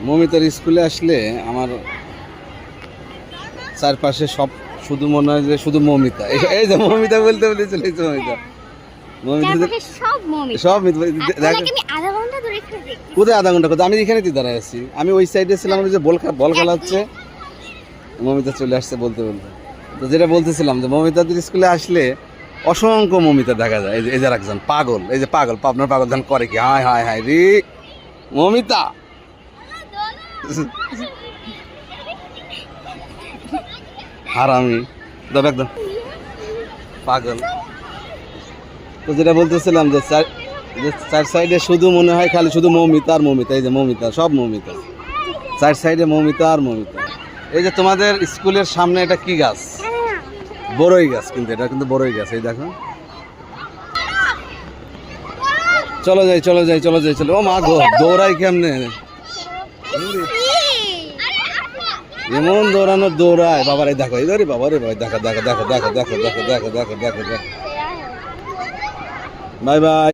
মমিতার স্কুলে আসলে আমার চারপাশে সব শুধু মনে হয় যে শুধু মমিতা। এই যে মমিতা বলতে বলেছিল, এই যে মমিতা, সব কোথায় আধা ঘন্টা কোথায়? আমি এখানে দাঁড়ায় আছি, আমি ওই সাইডে ছিলাম, যে বল খেলা হচ্ছে, মমিতা চলে আসছে বলতে বলতে। তো যেটা বলতেছিলাম যে মমিতাদের স্কুলে আসলে অসংখ্য মমিতা দেখা যায়। এই যে একজন পাগল, এই যে পাগল, আপনার পাগল ধান করে কি, হায় হায় হায় রে মমিতা। হারামি দাও একদম পাগল। তো যেটা বলতেছিলাম যে চার সাইডে শুধু মনে হয় খালি শুধু মমিতা আর মমিতা। এই যে মমিতা, সব মমিতা, চার সাইডে মমিতা আর মমিতা। এই যে তোমাদের স্কুলের সামনে এটা কি গাছ? বড়ই গাছ, কিন্তু এটা কিন্তু বড়ই গাছ। এই দেখো, চলো যাই চলো যাই চলো যাই চলো। ও মা গো, দৌড়াই কেমনে, এমন দৌড়ানো দৌড়ায় বাবার। এই দেখো, এই ধরে বাবা রে বাবা, দেখো দেখো দেখো দেখো দেখো দেখো দেখো দেখো দেখো দেখো। Bye bye.